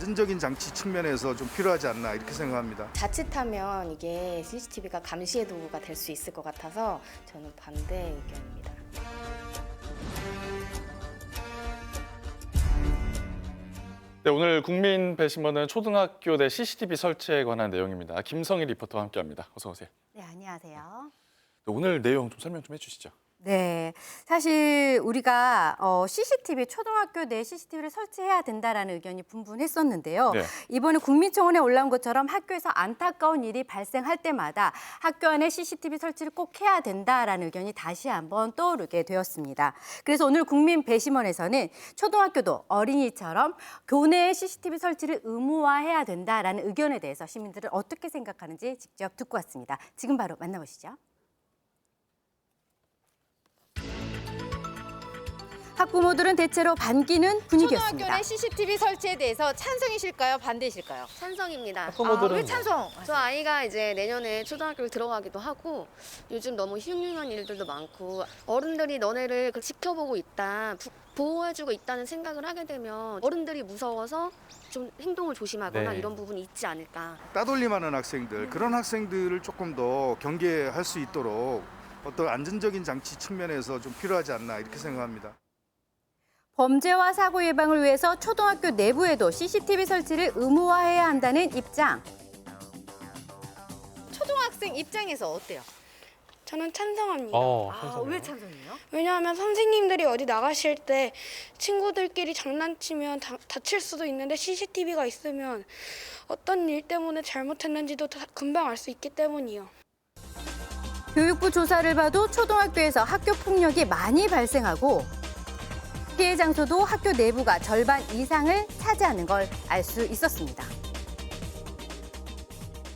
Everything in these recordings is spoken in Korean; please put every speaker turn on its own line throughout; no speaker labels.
안전적인 장치 측면에서 좀 필요하지 않나 이렇게 생각합니다.
자칫하면 이게 CCTV가 감시의 도구가 될 수 있을 것 같아서 저는 반대 의견입니다.
네, 오늘 국민 배심원은 초등학교 내 CCTV 설치에 관한 내용입니다. 김성희 리포터와 함께합니다. 어서 오세요.
네, 안녕하세요.
오늘 내용 좀 설명 좀 해주시죠.
네, 사실 우리가 CCTV, 초등학교 내 CCTV를 설치해야 된다라는 의견이 분분했었는데요.
네.
이번에 국민청원에 올라온 것처럼 학교에서 안타까운 일이 발생할 때마다 학교 안에 CCTV 설치를 꼭 해야 된다라는 의견이 다시 한번 떠오르게 되었습니다. 그래서 오늘 국민 배심원에서는 초등학교도 어린이처럼 교내에 CCTV 설치를 의무화해야 된다라는 의견에 대해서 시민들은 어떻게 생각하는지 직접 듣고 왔습니다. 지금 바로 만나보시죠. 학부모들은 대체로 반기는 분위기였습니다.
초등학교 내 CCTV 설치에 대해서 찬성이실까요? 반대이실까요?
찬성입니다.
학부모들은
왜 찬성?
저 아이가 이제 내년에 초등학교를 들어가기도 하고 요즘 너무 흉흉한 일들도 많고 어른들이 너네를 지켜보고 있다, 보호해주고 있다는 생각을 하게 되면 어른들이 무서워서 좀 행동을 조심하거나
네.
이런 부분이 있지 않을까.
따돌림하는 학생들, 그런 학생들을 조금 더 경계할 수 있도록 어떤 안전적인 장치 측면에서 좀 필요하지 않나 이렇게 생각합니다.
범죄와 사고 예방을 위해서 초등학교 내부에도 CCTV 설치를 의무화해야 한다는 입장.
초등학생 입장에서 어때요?
저는 찬성합니다.
왜 찬성이에요?
왜냐하면 선생님들이 어디 나가실 때 친구들끼리 장난치면 다칠 수도 있는데 CCTV가 있으면 어떤 일 때문에 잘못했는지도 금방 알 수 있기 때문이요.
교육부 조사를 봐도 초등학교에서 학교 폭력이 많이 발생하고 피해 장소도 학교 내부가 절반 이상을 차지하는 걸 알 수 있었습니다.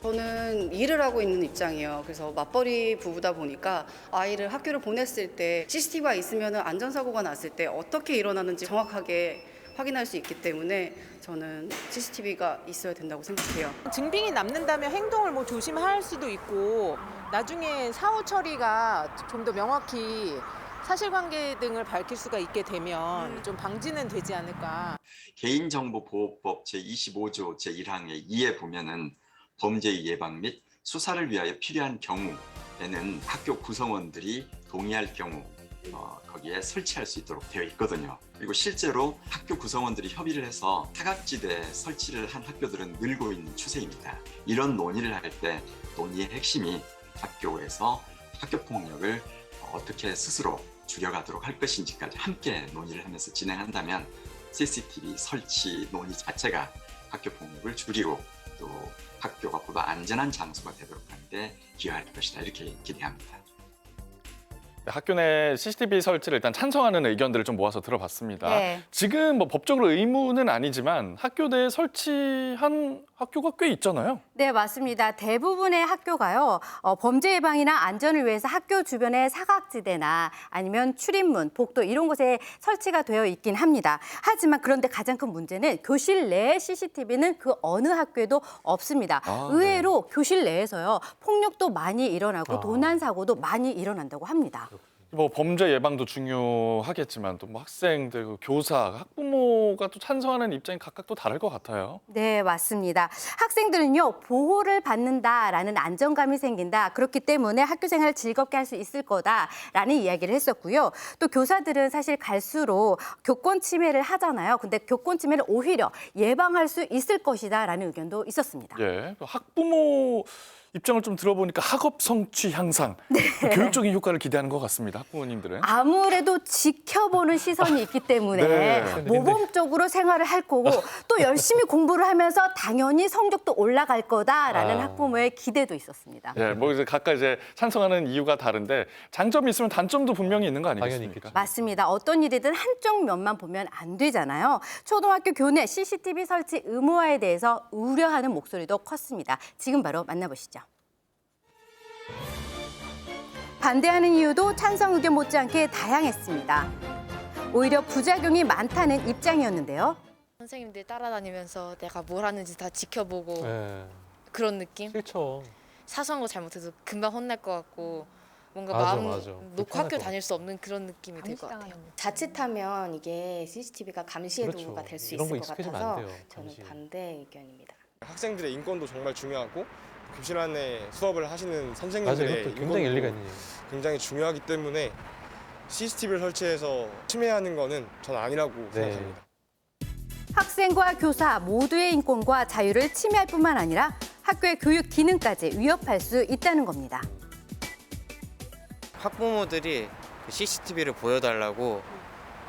저는 일을 하고 있는 입장이에요. 그래서 맞벌이 부부다 보니까 아이를 학교를 보냈을 때 CCTV가 있으면 안전사고가 났을 때 어떻게 일어나는지 정확하게 확인할 수 있기 때문에 저는 CCTV가 있어야 된다고 생각해요.
증빙이 남는다면 행동을 뭐 조심할 수도 있고 나중에 사후 처리가 좀 더 명확히 사실관계 등을 밝힐 수가 있게 되면 좀 방지는 되지 않을까.
개인정보보호법 제25조 제1항의 2에 보면은 범죄 예방 및 수사를 위하여 필요한 경우에는 학교 구성원들이 동의할 경우 거기에 설치할 수 있도록 되어 있거든요. 그리고 실제로 학교 구성원들이 협의를 해서 사각지대 설치를 한 학교들은 늘고 있는 추세입니다. 이런 논의를 할 때 논의의 핵심이 학교에서 학교 폭력을 어떻게 스스로 줄여가도록 할 것인지까지 함께 논의를 하면서 진행한다면 CCTV 설치 논의 자체가 학교 폭력을 줄이고 또 학교가 보다 안전한 장소가 되도록 하는데 기여할 것이다 이렇게 기대합니다.
학교 내 CCTV 설치를 일단 찬성하는 의견들을 좀 모아서 들어봤습니다.
네.
지금 뭐 법적으로 의무는 아니지만 학교 내에 설치한 학교가 꽤 있잖아요.
네, 맞습니다. 대부분의 학교가요, 범죄 예방이나 안전을 위해서 학교 주변의 사각지대나 아니면 출입문, 복도 이런 곳에 설치가 되어 있긴 합니다. 하지만 그런데 가장 큰 문제는 교실 내의 CCTV는 그 어느 학교에도 없습니다. 의외로 교실 내에서요, 폭력도 많이 일어나고 도난 사고도 많이 일어난다고 합니다.
뭐 범죄 예방도 중요하겠지만 또 뭐 학생들, 교사, 학부모가 또 찬성하는 입장이 각각 또 다를 것 같아요.
네, 맞습니다. 학생들은요, 보호를 받는다라는 안정감이 생긴다. 그렇기 때문에 학교 생활을 즐겁게 할 수 있을 거다라는 이야기를 했었고요. 또 교사들은 사실 갈수록 교권 침해를 하잖아요. 근데 교권 침해를 오히려 예방할 수 있을 것이다라는 의견도 있었습니다.
예, 학부모 입장을 좀 들어보니까 학업 성취 향상, 교육적인 효과를 기대하는 것 같습니다. 학부모님들은.
아무래도 지켜보는 시선이 있기 때문에
네.
모범적으로 생활을 할 거고 또 열심히 공부를 하면서 당연히 성적도 올라갈 거다라는 학부모의 기대도 있었습니다.
예, 뭐 이제 각각 이제 찬성하는 이유가 다른데 장점이 있으면 단점도 분명히 있는 거 아니겠습니까?
맞습니다. 어떤 일이든 한쪽 면만 보면 안 되잖아요. 초등학교 교내 CCTV 설치 의무화에 대해서 우려하는 목소리도 컸습니다. 지금 바로 만나보시죠. 반대하는 이유도 찬성 의견 못지않게 다양했습니다. 오히려 부작용이 많다는 입장이었는데요.
선생님들 따라다니면서 내가 뭘 하는지 다 지켜보고 그런 느낌?
싫죠.
사소한 거 잘못해도 금방 혼날 것 같고
뭔가
맞아,
마음
맞아.
놓고
불편할
학교
것
다닐 수 없는 그런 느낌이 들 것 같아요.
자칫하면 이게 CCTV가 감시의
그렇죠.
도구가 될 수
이런 거
있을 것
익숙해지면
같아서
안 돼요,
저는
감시.
반대 의견입니다.
학생들의 인권도 정말 중요하고 교실 안에 수업을 하시는
맞아요.
선생님들의
이것도 굉장히
인권도
일리가 있는 얘기.
굉장히 중요하기 때문에 CCTV를 설치해서 침해하는 거는 전 아니라고 생각합니다.
학생과 교사 모두의 인권과 자유를 침해할 뿐만 아니라 학교의 교육 기능까지 위협할 수 있다는 겁니다.
학부모들이 CCTV를 보여달라고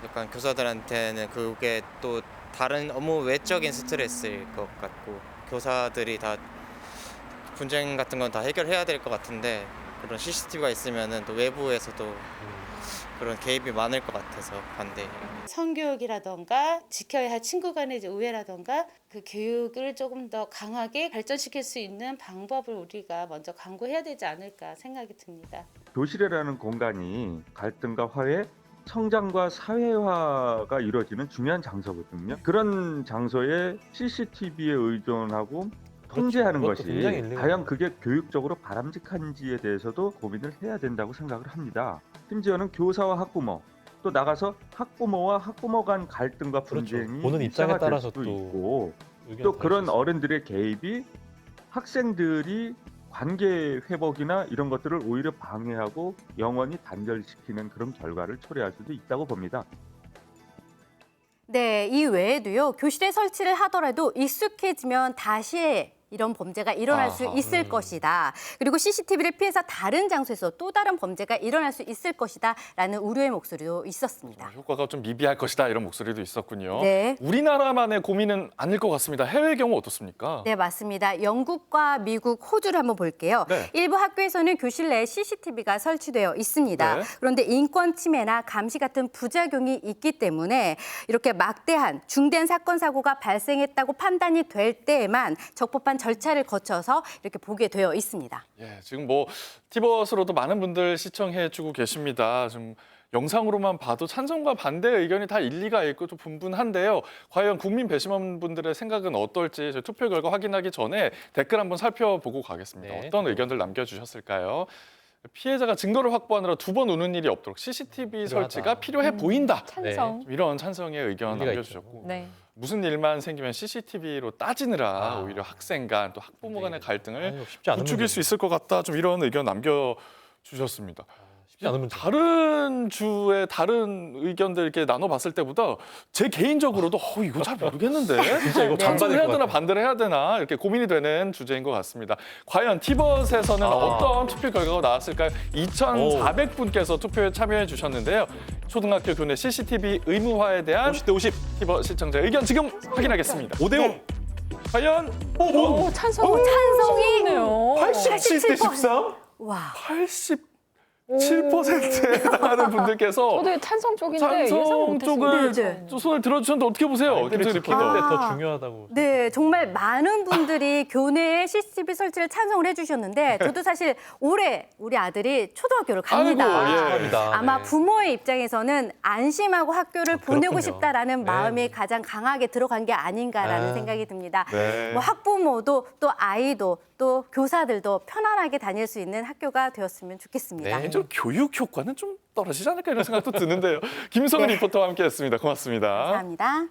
약간 교사들한테는 그게 또 다른 업무 외적인 스트레스일 것 같고 교사들이 다 분쟁 같은 건 다 해결해야 될 것 같은데 그런 CCTV가 있으면은 또 외부에서도 그런 개입이 많을 것 같아서 반대해요.
성교육이라던가 지켜야 할 친구 간의 이제 우애라던가 그 교육을 조금 더 강하게 발전시킬 수 있는 방법을 우리가 먼저 강구해야 되지 않을까 생각이 듭니다.
교실이라는 공간이 갈등과 화해, 성장과 사회화가 이루어지는 중요한 장소거든요. 그런 장소에 CCTV에 의존하고 통제하는
그것도
것이
굉장히 일리가
과연 그게 교육적으로 바람직한지에 대해서도 고민을 해야 된다고 생각을 합니다. 심지어는 교사와 학부모, 또 나가서 학부모와 학부모 간 갈등과 분쟁이
그렇죠. 보는 입장에
일상화될
따라서
수도
또
있고
의견이
또
다를
그런
수 있어요.
어른들의 개입이 학생들이 관계 회복이나 이런 것들을 오히려 방해하고 영원히 단절시키는 그런 결과를 초래할 수도 있다고 봅니다.
네, 이 외에도요. 교실에 설치를 하더라도 익숙해지면 다시 이런 범죄가 일어날 수 있을 것이다. 그리고 CCTV를 피해서 다른 장소에서 또 다른 범죄가 일어날 수 있을 것이다. 라는 우려의 목소리도 있었습니다.
효과가 좀 미비할 것이다 이런 목소리도 있었군요.
네.
우리나라만의 고민은 아닐 것 같습니다. 해외 경우 어떻습니까?
네, 맞습니다. 영국과 미국, 호주를 한번 볼게요.
네.
일부 학교에서는 교실 내에 CCTV가 설치되어 있습니다.
네.
그런데 인권 침해나 감시 같은 부작용이 있기 때문에 이렇게 막대한 중대한 사건 사고가 발생했다고 판단이 될 때에만 적법한 절차를 거쳐서 이렇게 보게 되어 있습니다.
예, 지금 뭐 티벗으로도 많은 분들 시청해주고 계십니다. 좀 영상으로만 봐도 찬성과 반대의 의견이 다 일리가 있고 좀 분분한데요. 과연 국민 배심원분들의 생각은 어떨지 저희 투표 결과 확인하기 전에 댓글 한번 살펴보고 가겠습니다.
네.
어떤 의견들 남겨주셨을까요? 피해자가 증거를 확보하느라 두 번 우는 일이 없도록 CCTV 설치가 필요해 보인다.
찬성.
좀 이런 찬성의 의견
일리가
남겨주셨고
네.
무슨 일만 생기면 CCTV로 따지느라
아.
오히려 학생 간 또 학부모 간의 갈등을
아유, 쉽지 않은
부추길 수 있을 것 같다. 좀 이런 의견 남겨주셨습니다.
쉽지 않은 문제.
다른 주의 다른 의견들 이렇게 나눠봤을 때보다 제 개인적으로도 이거 잘 모르겠는데
진짜 이거
찬성을
반반일
해야
것
되나
같아요.
반대를 해야 되나 이렇게 고민이 되는 주제인 것 같습니다. 과연 티벗에서는 어떤 투표 결과가 나왔을까요? 2,400분께서 투표에 참여해 주셨는데요. 초등학교 교내 CCTV 의무화에 대한
50대 50.
티벗 시청자 의견 지금 확인하겠습니다. 5대5. 과연
찬성이
87대 13?
와.
87%에 해당하는 분들께서
저도 찬성 쪽인데 예상
찬성
못했습니다.
쪽을
네.
또 손을 들어주셨는데 어떻게 보세요?
아이들을
김승희
지키는
리포터.
데 더 중요하다고.
네, 정말 많은 분들이 교내에 CCTV 설치를 찬성을 해주셨는데 저도 사실 올해 우리 아들이 초등학교를 갑니다.
아이고, 예.
축하합니다.
아마
네.
부모의 입장에서는 안심하고 학교를 보내고
그렇군요.
싶다라는
네.
마음이 가장 강하게 들어간 게 아닌가라는
아.
생각이 듭니다.
네.
뭐 학부모도 또 아이도 또 교사들도 편안하게 다닐 수 있는 학교가 되었으면 좋겠습니다.
네.
좀 교육 효과는 좀 떨어지지 않을까 이런 생각도 드는데요. 김성은
네.
리포터와 함께했습니다. 고맙습니다.
감사합니다.